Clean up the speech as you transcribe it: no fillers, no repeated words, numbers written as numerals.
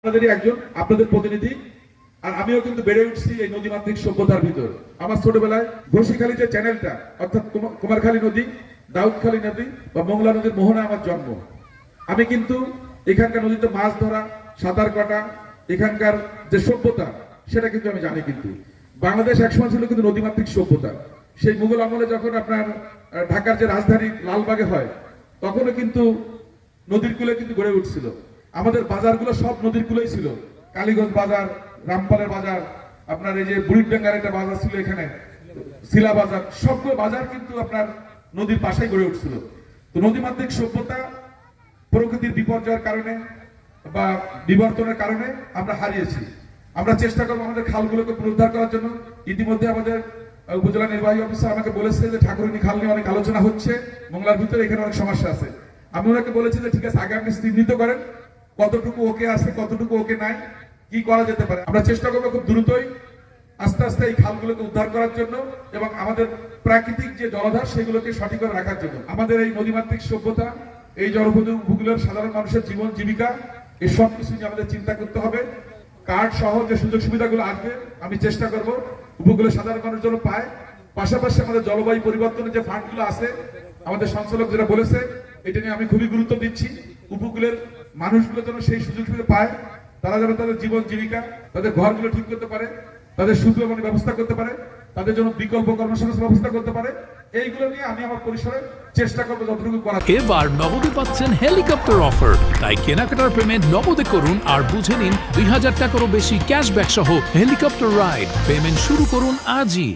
আপনাদেরই একজন, আপনাদের প্রতিনিধি। আর আমিও কিন্তু বেড়ে উঠছি এই নদীমাতৃক সভ্যতার ভিতর। আমার ছোটবেলায় ঘষিখালী যে চ্যানেলটা, অর্থাৎ কুমারখালী নদী, দাউদখালী নদী বা মোংলা নদীর মোহনায় আমার জন্ম। আমি কিন্তু এখানকার নদীতে মাছ ধরা, সাঁতার কাটা, এখানকার যে সভ্যতা সেটা কিন্তু আমি জানি। কিন্তু বাংলাদেশ একসময় ছিল কিন্তু নদীমাতৃক সভ্যতা। সেই মুঘল আমলে যখন আপনার ঢাকার যে রাজধানী লালবাগে হয়, তখনও কিন্তু নদীর কূলে কিন্তু গড়ে উঠছিল। আমাদের বাজারগুলো সব নদীর কূলেই ছিল। কালীগঞ্জ বাজার, রামপালের বাজার, আপনার এই যে বুড়িডাঙ্গার একটা বাজার ছিল এখানে, শিলা বাজার, সবগুলো বাজার কিন্তু আপনার নদীর পাশেই গড়ে উঠছিল। তো নদীমাতৃক সভ্যতা প্রকৃতির বিপর্যয়ের কারণে বা বিবর্তনের কারণে আমরা হারিয়েছি। আমরা চেষ্টা করবো আমাদের খালগুলোকে পুনরুদ্ধার করার জন্য। ইতিমধ্যে আমাদের উপজেলা নির্বাহী অফিসার আমাকে বলেছে যে ঠাকুরনী খাল নিয়ে অনেক আলোচনা হচ্ছে, মোংলার ভিতরে এখানে অনেক সমস্যা আছে। আমি ওনাকে বলেছি যে ঠিক আছে, আগে আপনি চিহ্নিত করেন কতটুকু ওকে আছে, কতটুকু ওকে নাই, কি করা যেতে পারে। আমরা চেষ্টা করবো খুব দ্রুতই আস্তে আস্তে এই খালগুলোকে উদ্ধার করার জন্য এবং আমাদের প্রাকৃতিক যে জলাধার সেগুলোকে সঠিক করে রাখার জন্য। আমাদের এই নদীমাতৃক সভ্যতা, এই জলভূমিগুলোর সাধারণ মানুষের জীবন জীবিকা, এই সব কিছু নিয়ে আমাদের চিন্তা করতে হবে। কার্ড সহ যে সুযোগ সুবিধাগুলো আসবে আমি চেষ্টা করব উপকূলের সাধারণ মানুষ যেন পায়। পাশাপাশি আমাদের জলবায়ু পরিবর্তনের যে ফান্ডগুলো আছে, আমাদের সঞ্চালক যেটা বলেছে, এটা নিয়ে আমি খুবই গুরুত্ব দিচ্ছি। উপকূলের মানুষগুলো যেন সেই সুযোগ সুবিধা পায়, তারা যেন তাদের জীবন জীবিকা, তাদের ঘরগুলো ঠিক করতে পারে, তাদের সুন্দরবনের ব্যবস্থা করতে পারে, তাদের জন্য বিকল্প কর্মসংস্থান ব্যবস্থা করতে পারে। এইগুলো নিয়ে আমি আমার পরিসরে চেষ্টা করবো যতটুকু করা। এবার নগদে পাচ্ছেন হেলিকপ্টার অফার, তাই কেনাকাটার পেমেন্ট নগদে করুন আর বুঝে নিন 2000 টাকারও বেশি ক্যাশব্যাক সহ হেলিকপ্টার রাইড। পেমেন্ট শুরু করুন আজই।